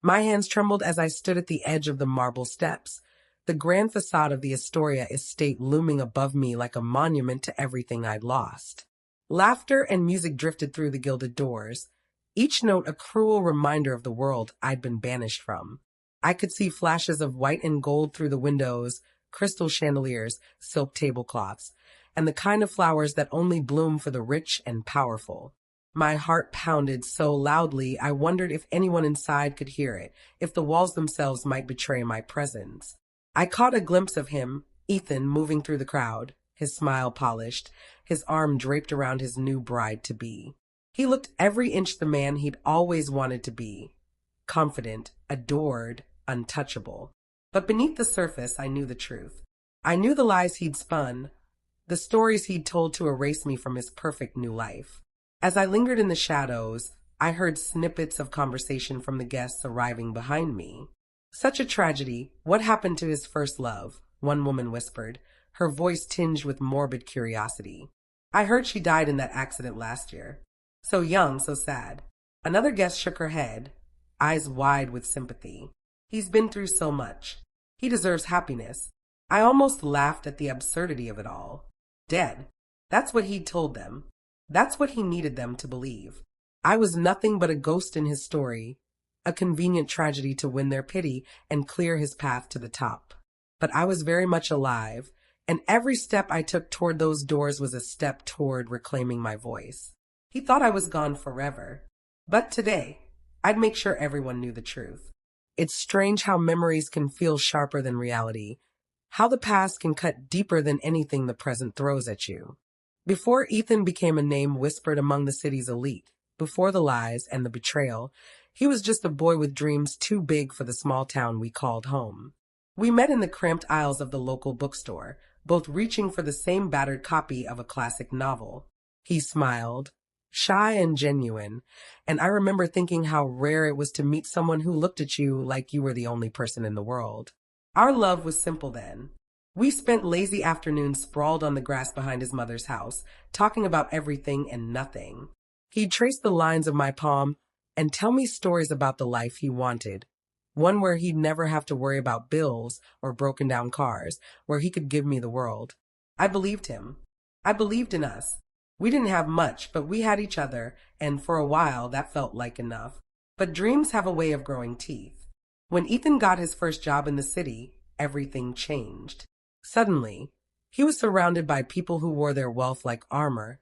My hands trembled as I stood at the edge of the marble steps, the grand facade of the Astoria estate looming above me like a monument to everything I'd lost. Laughter and music drifted through the gilded doors, each note a cruel reminder of the world I'd been banished from. I could see flashes of white and gold through the windows, crystal chandeliers, silk tablecloths, and the kind of flowers that only bloom for the rich and powerful. My heart pounded so loudly I wondered if anyone inside could hear it, if the walls themselves might betray my presence. I caught a glimpse of him, Ethan, moving through the crowd, his smile polished, his arm draped around his new bride-to-be. He looked every inch the man he'd always wanted to be. Confident, adored, untouchable. But beneath the surface, I knew the truth. I knew the lies he'd spun, the stories he'd told to erase me from his perfect new life. As I lingered in the shadows, I heard snippets of conversation from the guests arriving behind me. Such a tragedy. What happened to his first love? One woman whispered, her voice tinged with morbid curiosity. I heard she died in that accident last year. So young, so sad. Another guest shook her head, eyes wide with sympathy. He's been through so much. He deserves happiness. I almost laughed at the absurdity of it all. Dead. That's what he'd told them. That's what he needed them to believe. I was nothing but a ghost in his story, a convenient tragedy to win their pity and clear his path to the top. But I was very much alive, and every step I took toward those doors was a step toward reclaiming my voice. He thought I was gone forever. But today, I'd make sure everyone knew the truth. It's strange how memories can feel sharper than reality, how the past can cut deeper than anything the present throws at you. Before Ethan became a name whispered among the city's elite, before the lies and the betrayal, he was just a boy with dreams too big for the small town we called home. We met in the cramped aisles of the local bookstore, both reaching for the same battered copy of a classic novel. He smiled, shy and genuine, and I remember thinking how rare it was to meet someone who looked at you like you were the only person in the world. Our love was simple then. We spent lazy afternoons sprawled on the grass behind his mother's house, talking about everything and nothing. He'd trace the lines of my palm and tell me stories about the life he wanted. One where he'd never have to worry about bills or broken down cars, where he could give me the world. I believed him. I believed in us. We didn't have much, but we had each other, and for a while that felt like enough. But dreams have a way of growing teeth. When Ethan got his first job in the city, everything changed. Suddenly, he was surrounded by people who wore their wealth like armor,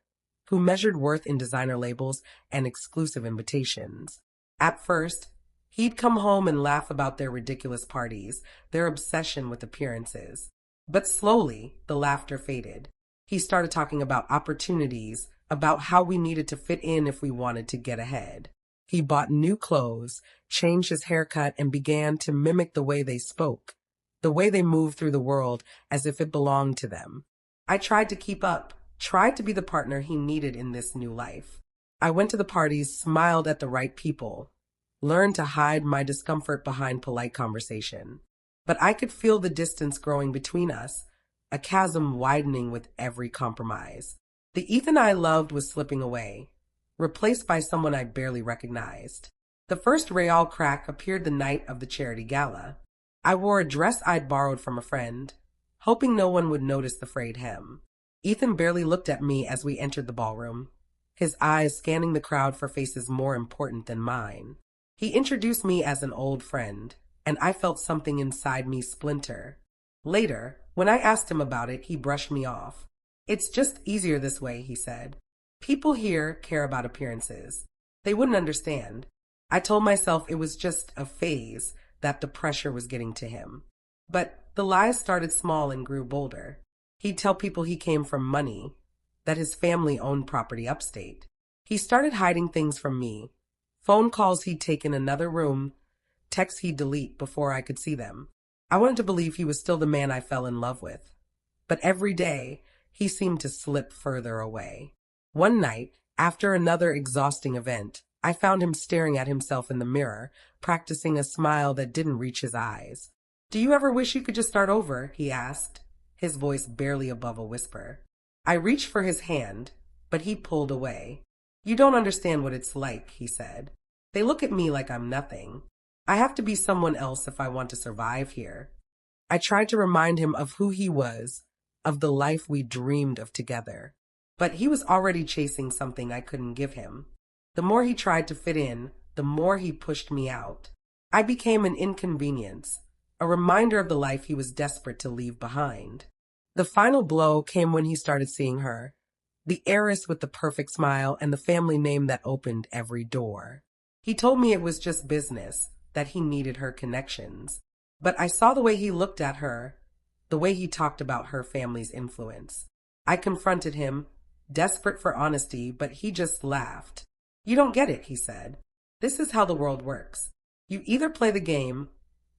who measured worth in designer labels and exclusive invitations. At first, he'd come home and laugh about their ridiculous parties, their obsession with appearances. But slowly, the laughter faded. He started talking about opportunities, about how we needed to fit in if we wanted to get ahead. He bought new clothes, changed his haircut, and began to mimic the way they spoke, the way they moved through the world as if it belonged to them. I tried to keep up, tried to be the partner he needed in this new life. I went to the parties, smiled at the right people, learned to hide my discomfort behind polite conversation. But I could feel the distance growing between us, a chasm widening with every compromise. The Ethan I loved was slipping away, replaced by someone I barely recognized. The first Real crack appeared the night of the charity gala. I wore a dress I'd borrowed from a friend, hoping no one would notice the frayed hem. Ethan barely looked at me as we entered the ballroom, his eyes scanning the crowd for faces more important than mine. He introduced me as an old friend, and I felt something inside me splinter. Later, when I asked him about it, he brushed me off. "It's just easier this way," he said. "People here care about appearances. They wouldn't understand." I told myself it was just a phase, that the pressure was getting to him. But the lies started small and grew bolder. He'd tell people he came from money, that his family owned property upstate. He started hiding things from me, phone calls he'd take in another room, texts he'd delete before I could see them. I wanted to believe he was still the man I fell in love with. But every day, he seemed to slip further away. One night, after another exhausting event, I found him staring at himself in the mirror, practicing a smile that didn't reach his eyes. "Do you ever wish you could just start over?" he asked, his voice barely above a whisper. I reached for his hand, but he pulled away. "You don't understand what it's like," he said. "They look at me like I'm nothing. I have to be someone else if I want to survive here. I tried to remind him of who he was, of the life we dreamed of together. But he was already chasing something I couldn't give him. The more he tried to fit in, the more he pushed me out. I became an inconvenience, a reminder of the life he was desperate to leave behind. The final blow came when he started seeing her, the heiress with the perfect smile and the family name that opened every door. He told me it was just business, that he needed her connections. But I saw the way he looked at her, the way he talked about her family's influence. I confronted him, desperate for honesty, but he just laughed. "You don't get it," he said. "This is how the world works. You either play the game,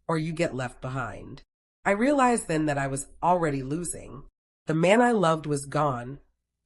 or you get left behind." I realized then that I was already losing. The man I loved was gone,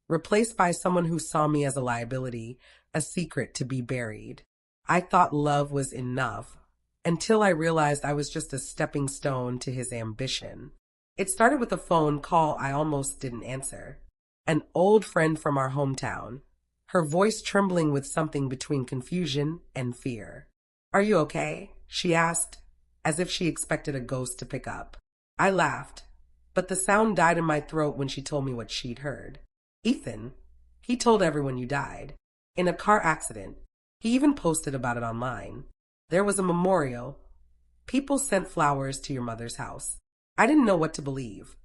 replaced by someone who saw me as a liability, a secret to be buried. I thought love was enough, until I realized I was just a stepping stone to his ambition. It started with a phone call I almost didn't answer. An old friend from our hometown, her voice trembling with something between confusion and fear. "Are you okay?" she asked, as if she expected a ghost to pick up. I laughed, but the sound died in my throat when she told me what she'd heard. "Ethan, he told everyone you died. In a car accident. He even posted about it online. There was a memorial. People sent flowers to your mother's house." I didn't know what to believe.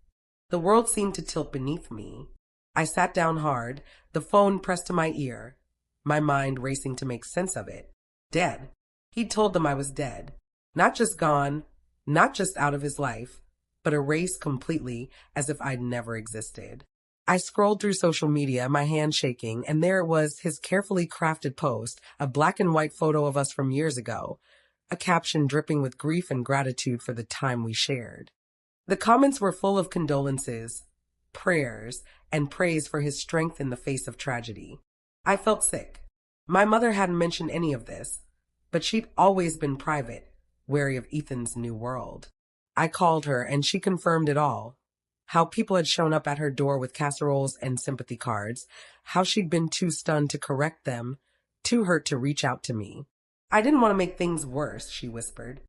The world seemed to tilt beneath me. I sat down hard, the phone pressed to my ear, my mind racing to make sense of it. Dead. He'd told them I was dead. Not just gone, not just out of his life, but erased completely as if I'd never existed. I scrolled through social media, my hand shaking, and there it was, his carefully crafted post, a black and white photo of us from years ago, a caption dripping with grief and gratitude for the time we shared. The comments were full of condolences, prayers, and praise for his strength in the face of tragedy. I felt sick. My mother hadn't mentioned any of this, but she'd always been private, wary of Ethan's new world. I called her, and she confirmed it all. How people had shown up at her door with casseroles and sympathy cards, how she'd been too stunned to correct them, too hurt to reach out to me. "I didn't want to make things worse," she whispered.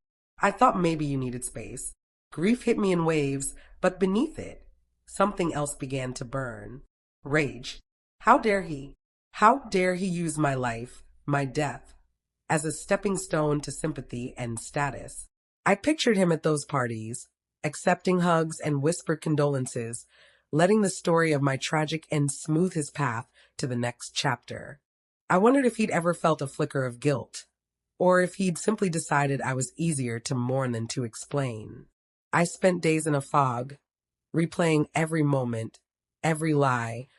"I thought maybe you needed space." Grief hit me in waves, but beneath it, something else began to burn. Rage. How dare he? How dare he use my life, my death, as a stepping stone to sympathy and status? I pictured him at those parties, accepting hugs and whispered condolences, letting the story of my tragic end smooth his path to the next chapter. I wondered if he'd ever felt a flicker of guilt, or if he'd simply decided I was easier to mourn than to explain. I spent days in a fog, replaying every moment, every lie,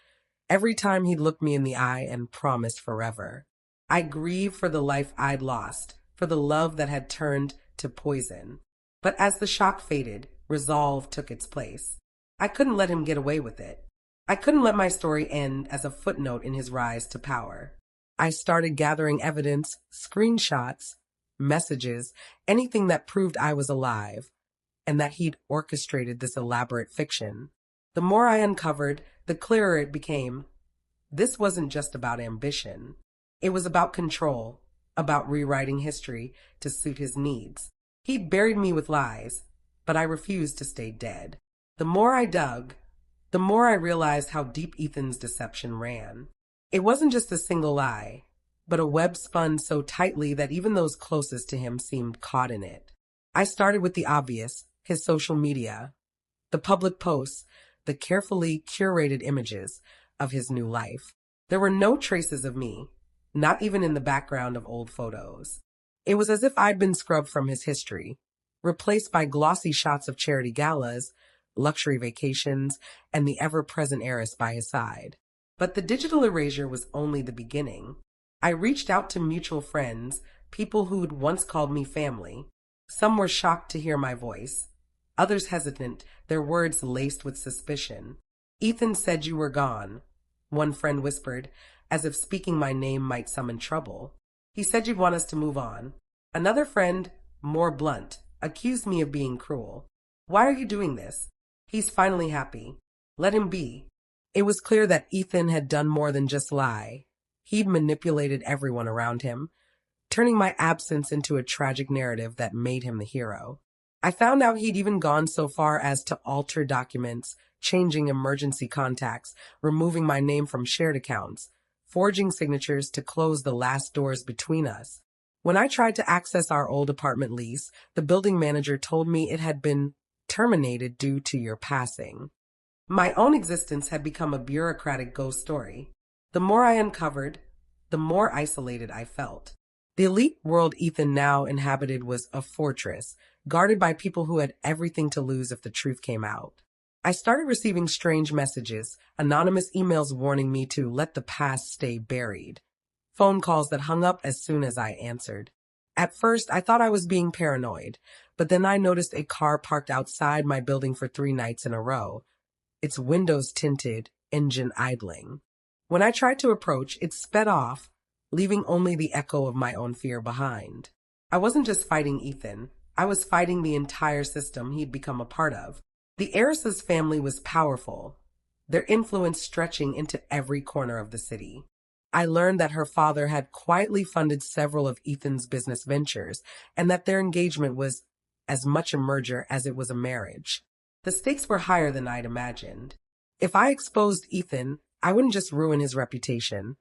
every time he'd looked me in the eye and promised forever. I grieved for the life I'd lost, for the love that had turned to poison. But as the shock faded, resolve took its place. I couldn't let him get away with it. I couldn't let my story end as a footnote in his rise to power. I started gathering evidence, screenshots, messages, anything that proved I was alive, and that he'd orchestrated this elaborate fiction. The more I uncovered, the clearer it became. This wasn't just about ambition. It was about control, about rewriting history to suit his needs. He'd buried me with lies, but I refused to stay dead. The more I dug, the more I realized how deep Ethan's deception ran. It wasn't just a single lie, but a web spun so tightly that even those closest to him seemed caught in it. I started with the obvious, his social media, the public posts, the carefully curated images of his new life. There were no traces of me, not even in the background of old photos. It was as if I'd been scrubbed from his history, replaced by glossy shots of charity galas, luxury vacations, and the ever-present heiress by his side. But the digital erasure was only the beginning. I reached out to mutual friends, people who'd once called me family. Some were shocked to hear my voice, others hesitant, their words laced with suspicion. "Ethan said you were gone," one friend whispered, as if speaking my name might summon trouble. "He said you'd want us to move on." Another friend, more blunt, accused me of being cruel. "Why are you doing this? He's finally happy. Let him be." It was clear that Ethan had done more than just lie. He'd manipulated everyone around him, turning my absence into a tragic narrative that made him the hero. I found out he'd even gone so far as to alter documents, changing emergency contacts, removing my name from shared accounts, forging signatures to close the last doors between us. When I tried to access our old apartment lease, the building manager told me it had been terminated due to your passing. My own existence had become a bureaucratic ghost story. The more I uncovered, the more isolated I felt. The elite world Ethan now inhabited was a fortress, guarded by people who had everything to lose if the truth came out. I started receiving strange messages, anonymous emails warning me to let the past stay buried, phone calls that hung up as soon as I answered. At first, I thought I was being paranoid, but then I noticed a car parked outside my building for 3 nights in a row, its windows tinted, engine idling. When I tried to approach, it sped off, leaving only the echo of my own fear behind. I wasn't just fighting Ethan, I was fighting the entire system he'd become a part of. The heiress's family was powerful, their influence stretching into every corner of the city. I learned that her father had quietly funded several of Ethan's business ventures, and that their engagement was as much a merger as it was a marriage. The stakes were higher than I'd imagined. If I exposed Ethan, I wouldn't just ruin his reputation.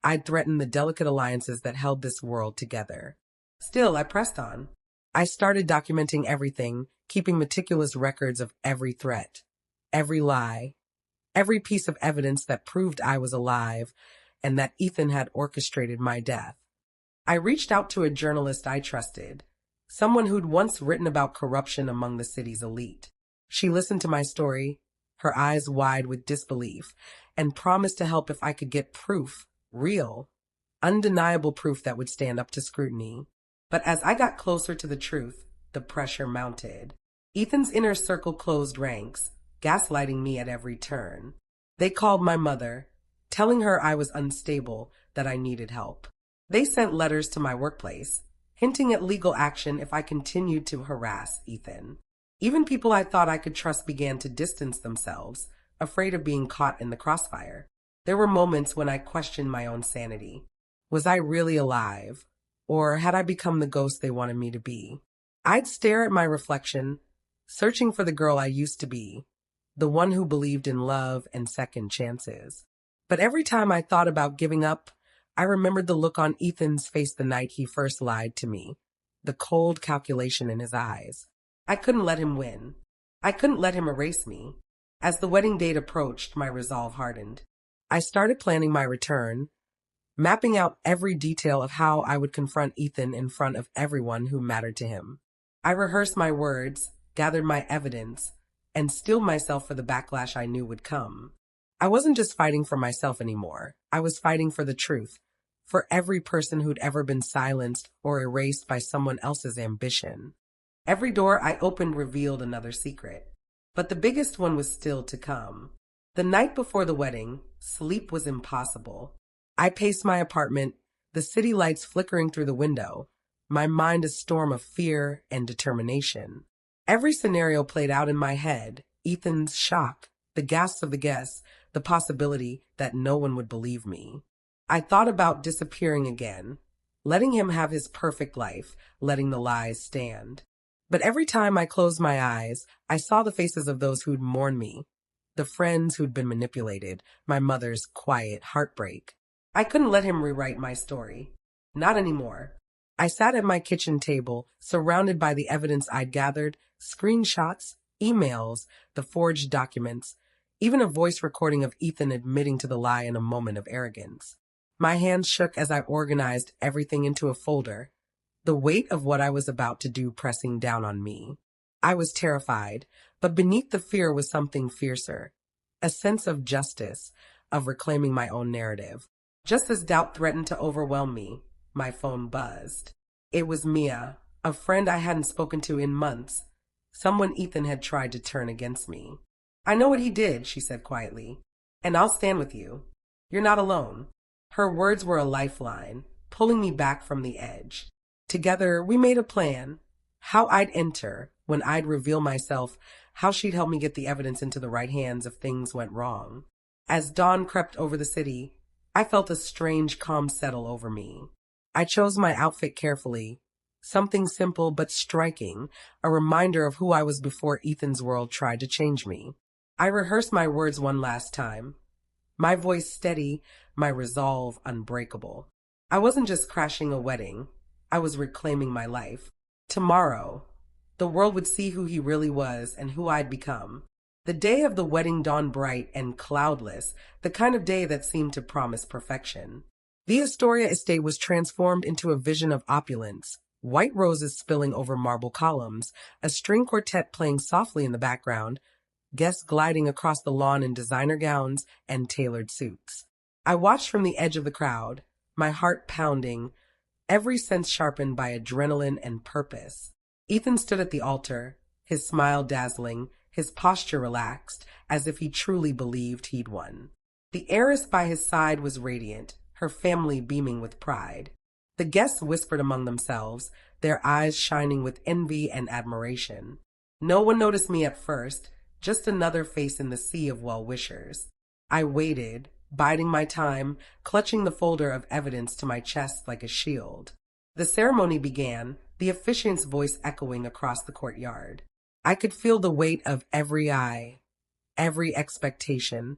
I'd threaten the delicate alliances that held this world together. Still, I pressed on. I started documenting everything, keeping meticulous records of every threat, every lie, every piece of evidence that proved I was alive and that Ethan had orchestrated my death. I reached out to a journalist I trusted, someone who'd once written about corruption among the city's elite. She listened to my story, her eyes wide with disbelief, and promised to help if I could get proof, real, undeniable proof that would stand up to scrutiny. But as I got closer to the truth, the pressure mounted. Ethan's inner circle closed ranks, gaslighting me at every turn. They called my mother, telling her I was unstable, that I needed help. They sent letters to my workplace, hinting at legal action if I continued to harass Ethan. Even people I thought I could trust began to distance themselves, afraid of being caught in the crossfire. There were moments when I questioned my own sanity. Was I really alive? Or had I become the ghost they wanted me to be? I'd stare at my reflection, searching for the girl I used to be, the one who believed in love and second chances. But every time I thought about giving up, I remembered the look on Ethan's face the night he first lied to me, the cold calculation in his eyes. I couldn't let him win. I couldn't let him erase me. As the wedding date approached, my resolve hardened. I started planning my return, mapping out every detail of how I would confront Ethan in front of everyone who mattered to him. I rehearsed my words, gathered my evidence, and steeled myself for the backlash I knew would come. I wasn't just fighting for myself anymore. I was fighting for the truth, for every person who'd ever been silenced or erased by someone else's ambition. Every door I opened revealed another secret, but the biggest one was still to come. The night before the wedding, sleep was impossible. I paced my apartment, the city lights flickering through the window, my mind a storm of fear and determination. Every scenario played out in my head: Ethan's shock, the gasps of the guests, the possibility that no one would believe me. I thought about disappearing again, letting him have his perfect life, letting the lies stand. But every time I closed my eyes, I saw the faces of those who'd mourned me, the friends who'd been manipulated, my mother's quiet heartbreak. I couldn't let him rewrite my story. Not anymore. I sat at my kitchen table, surrounded by the evidence I'd gathered, screenshots, emails, the forged documents, even a voice recording of Ethan admitting to the lie in a moment of arrogance. My hands shook as I organized everything into a folder, the weight of what I was about to do pressing down on me. I was terrified, but beneath the fear was something fiercer, a sense of justice, of reclaiming my own narrative. Just as doubt threatened to overwhelm me, my phone buzzed. It was Mia, a friend I hadn't spoken to in months, someone Ethan had tried to turn against me. "I know what he did," she said quietly, "and I'll stand with you. You're not alone." Her words were a lifeline, pulling me back from the edge. Together, we made a plan: how I'd enter, when I'd reveal myself, how she'd help me get the evidence into the right hands if things went wrong. As dawn crept over the city, I felt a strange calm settle over me. I chose my outfit carefully. Something simple but striking, a reminder of who I was before Ethan's world tried to change me. I rehearsed my words one last time, my voice steady, my resolve unbreakable. I wasn't just crashing a wedding, I was reclaiming my life. Tomorrow, the world would see who he really was and who I'd become. The day of the wedding dawned bright and cloudless, the kind of day that seemed to promise perfection. The Astoria estate was transformed into a vision of opulence, white roses spilling over marble columns, a string quartet playing softly in the background, guests gliding across the lawn in designer gowns and tailored suits. I watched from the edge of the crowd, my heart pounding, every sense sharpened by adrenaline and purpose. Ethan stood at the altar, his smile dazzling, his posture relaxed, as if he truly believed he'd won. The heiress by his side was radiant, her family beaming with pride. The guests whispered among themselves, their eyes shining with envy and admiration. No one noticed me at first, just another face in the sea of well-wishers. I waited, biding my time, clutching the folder of evidence to my chest like a shield. The ceremony began, the officiant's voice echoing across the courtyard. I could feel the weight of every eye, every expectation,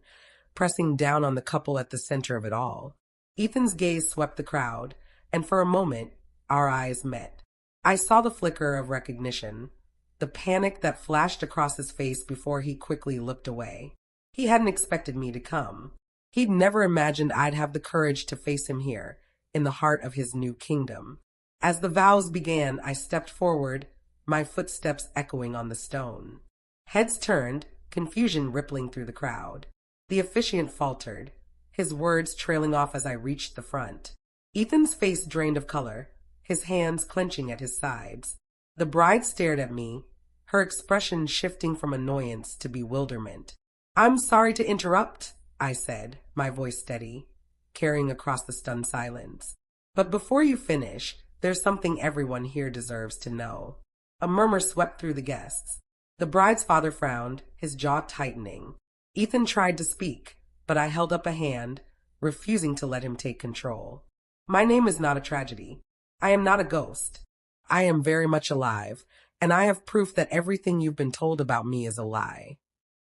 pressing down on the couple at the center of it all. Ethan's gaze swept the crowd, and for a moment, our eyes met. I saw the flicker of recognition, the panic that flashed across his face before he quickly looked away. He hadn't expected me to come. He'd never imagined I'd have the courage to face him here, in the heart of his new kingdom. As the vows began, I stepped forward, my footsteps echoing on the stone. Heads turned, confusion rippling through the crowd. The officiant faltered, his words trailing off as I reached the front. Ethan's face drained of color, his hands clenching at his sides. The bride stared at me, her expression shifting from annoyance to bewilderment. "I'm sorry to interrupt," I said, my voice steady, carrying across the stunned silence. "But before you finish, there's something everyone here deserves to know." A murmur swept through the guests. The bride's father frowned, his jaw tightening. Ethan tried to speak, but I held up a hand, refusing to let him take control. "My name is not a tragedy. I am not a ghost. I am very much alive, and I have proof that everything you've been told about me is a lie."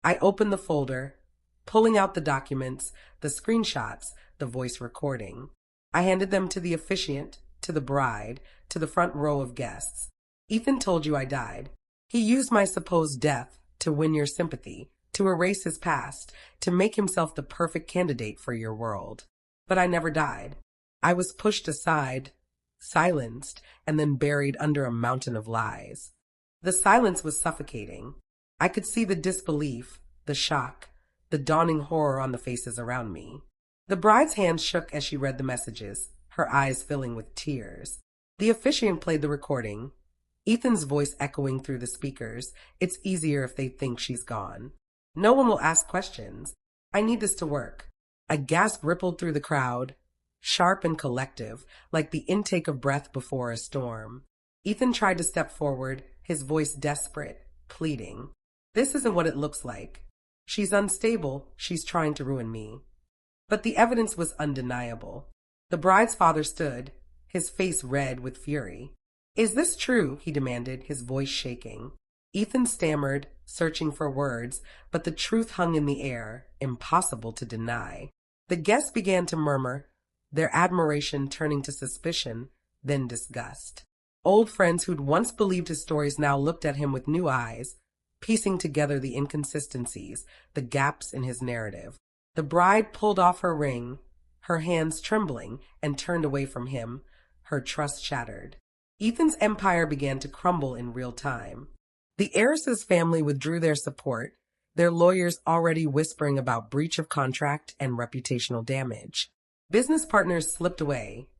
I opened the folder, pulling out the documents, the screenshots, the voice recording. I handed them to the officiant, to the bride, to the front row of guests. "Ethan told you I died. He used my supposed death to win your sympathy, to erase his past, to make himself the perfect candidate for your world. But I never died. I was pushed aside, silenced, and then buried under a mountain of lies." The silence was suffocating. I could see the disbelief, the shock, the dawning horror on the faces around me. The bride's hand shook as she read the messages, her eyes filling with tears. The officiant played the recording, Ethan's voice echoing through the speakers. "It's easier if they think she's gone. No one will ask questions. I need this to work." A gasp rippled through the crowd, sharp and collective, like the intake of breath before a storm. Ethan tried to step forward, his voice desperate, pleading. "This isn't what it looks like. She's unstable, she's trying to ruin me." But the evidence was undeniable. The bride's father stood, his face red with fury. "Is this true?" he demanded, his voice shaking. Ethan stammered, searching for words, but the truth hung in the air, impossible to deny. The guests began to murmur, their admiration turning to suspicion, then disgust. Old friends who'd once believed his stories now looked at him with new eyes, piecing together the inconsistencies, the gaps in his narrative. The bride pulled off her ring, her hands trembling, and turned away from him, her trust shattered. Ethan's empire began to crumble in real time. The heiress's family withdrew their support, their lawyers already whispering about breach of contract and reputational damage. Business partners slipped away,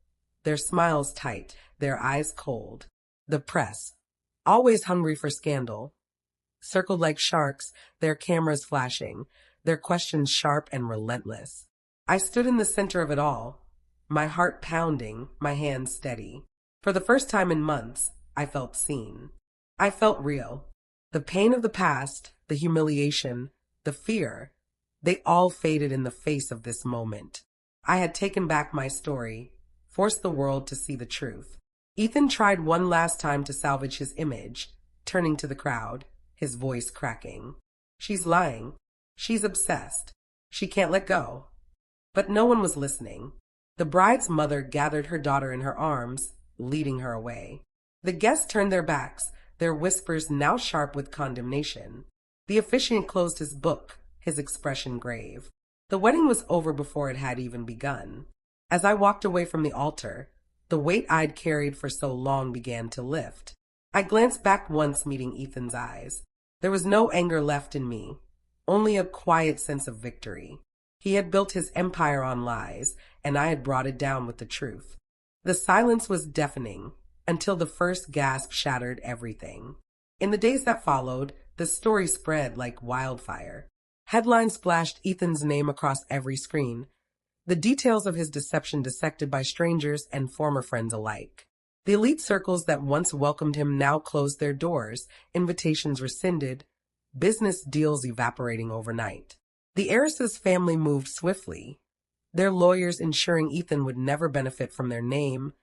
their smiles tight, their eyes cold. The press, always hungry for scandal, circled like sharks, their cameras flashing, their questions sharp and relentless. I stood in the center of it all, my heart pounding, my hands steady. For the first time in months, I felt seen. I felt real. The pain of the past, the humiliation, the fear, they all faded in the face of this moment. I had taken back my story, force the world to see the truth. Ethan tried one last time to salvage his image, turning to the crowd, his voice cracking. She's lying. She's obsessed. She can't let go. But no one was listening. The bride's mother gathered her daughter in her arms, leading her away. The guests turned their backs, their whispers now sharp with condemnation. The officiant closed his book, his expression grave. The wedding was over before it had even begun. As I walked away from the altar, the weight I'd carried for so long began to lift. I glanced back once, meeting Ethan's eyes. There was no anger left in me, only a quiet sense of victory. He had built his empire on lies, and I had brought it down with the truth. The silence was deafening, until the first gasp shattered everything. In the days that followed, the story spread like wildfire. Headlines splashed Ethan's name across every screen, the details of his deception dissected by strangers and former friends alike. The elite circles that once welcomed him now closed their doors, invitations rescinded, business deals evaporating overnight. The heiress's family moved swiftly, their lawyers ensuring Ethan would never benefit from their name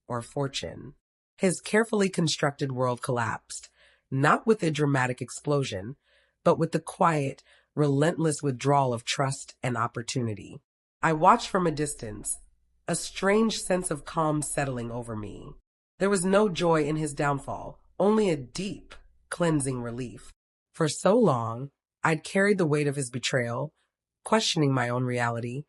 or fortune. His carefully constructed world collapsed, not with a dramatic explosion, but with the quiet, relentless withdrawal of trust and opportunity. I watched from a distance, a strange sense of calm settling over me. There was no joy in his downfall, only a deep, cleansing relief. For so long, I'd carried the weight of his betrayal, questioning my own reality,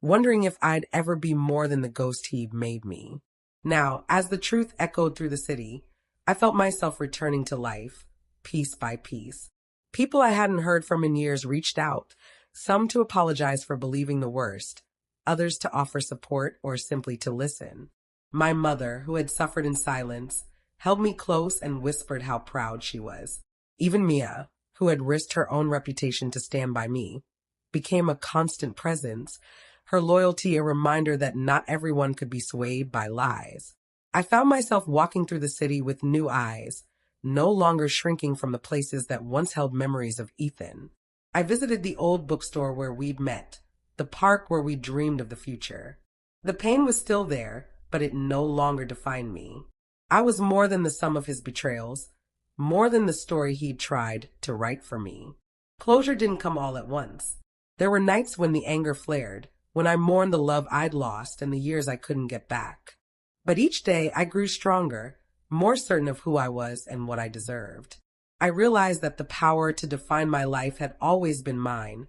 wondering if I'd ever be more than the ghost he'd made me. Now, as the truth echoed through the city, I felt myself returning to life, piece by piece. People I hadn't heard from in years reached out, some to apologize for believing the worst, others to offer support or simply to listen. My mother, who had suffered in silence, held me close and whispered how proud she was. Even Mia, who had risked her own reputation to stand by me, became a constant presence, her loyalty a reminder that not everyone could be swayed by lies. I found myself walking through the city with new eyes, no longer shrinking from the places that once held memories of Ethan. I visited the old bookstore where we'd met, the park where we dreamed of the future. The pain was still there, but it no longer defined me. I was more than the sum of his betrayals, more than the story he'd tried to write for me. Closure didn't come all at once. There were nights when the anger flared, when I mourned the love I'd lost and the years I couldn't get back. But each day I grew stronger, more certain of who I was and what I deserved. I realized that the power to define my life had always been mine,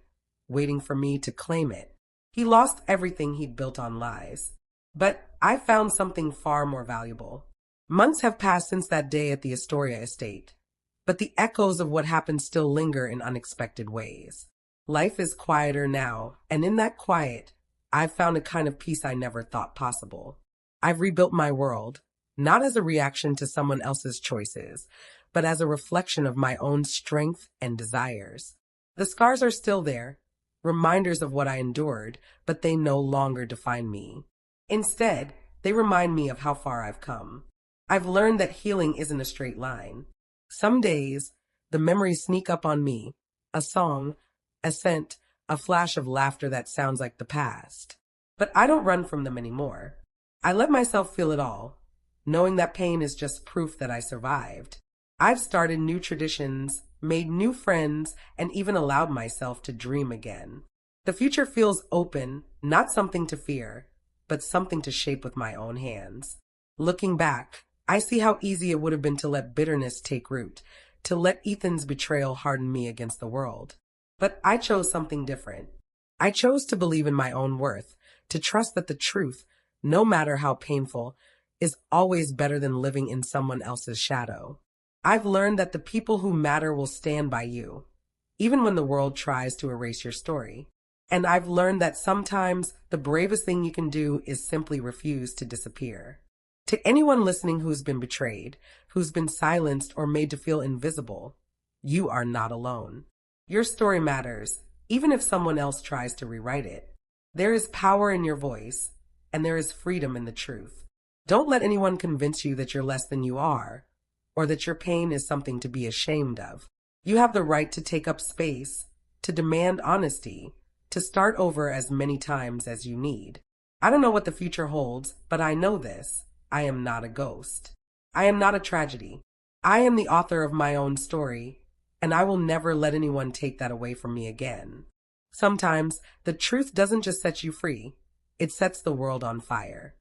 waiting for me to claim it. He lost everything he'd built on lies. But I found something far more valuable. Months have passed since that day at the Astoria estate, but the echoes of what happened still linger in unexpected ways. Life is quieter now, and in that quiet, I've found a kind of peace I never thought possible. I've rebuilt my world, not as a reaction to someone else's choices, but as a reflection of my own strength and desires. The scars are still there, reminders of what I endured, but they no longer define me. Instead, they remind me of how far I've come. I've learned that healing isn't a straight line. Some days, the memories sneak up on me, a song, a scent, a flash of laughter that sounds like the past. But I don't run from them anymore. I let myself feel it all, knowing that pain is just proof that I survived. I've started new traditions, made new friends, and even allowed myself to dream again. The future feels open, not something to fear, but something to shape with my own hands. Looking back, I see how easy it would have been to let bitterness take root, to let Ethan's betrayal harden me against the world. But I chose something different. I chose to believe in my own worth, to trust that the truth, no matter how painful, is always better than living in someone else's shadow. I've learned that the people who matter will stand by you, even when the world tries to erase your story. And I've learned that sometimes the bravest thing you can do is simply refuse to disappear. To anyone listening who's been betrayed, who's been silenced or made to feel invisible, you are not alone. Your story matters, even if someone else tries to rewrite it. There is power in your voice, and there is freedom in the truth. Don't let anyone convince you that you're less than you are, or that your pain is something to be ashamed of. You have the right to take up space, to demand honesty, to start over as many times as you need. I don't know what the future holds, but I know this. I am not a ghost. I am not a tragedy. I am the author of my own story, and I will never let anyone take that away from me again. Sometimes the truth doesn't just set you free, it sets the world on fire.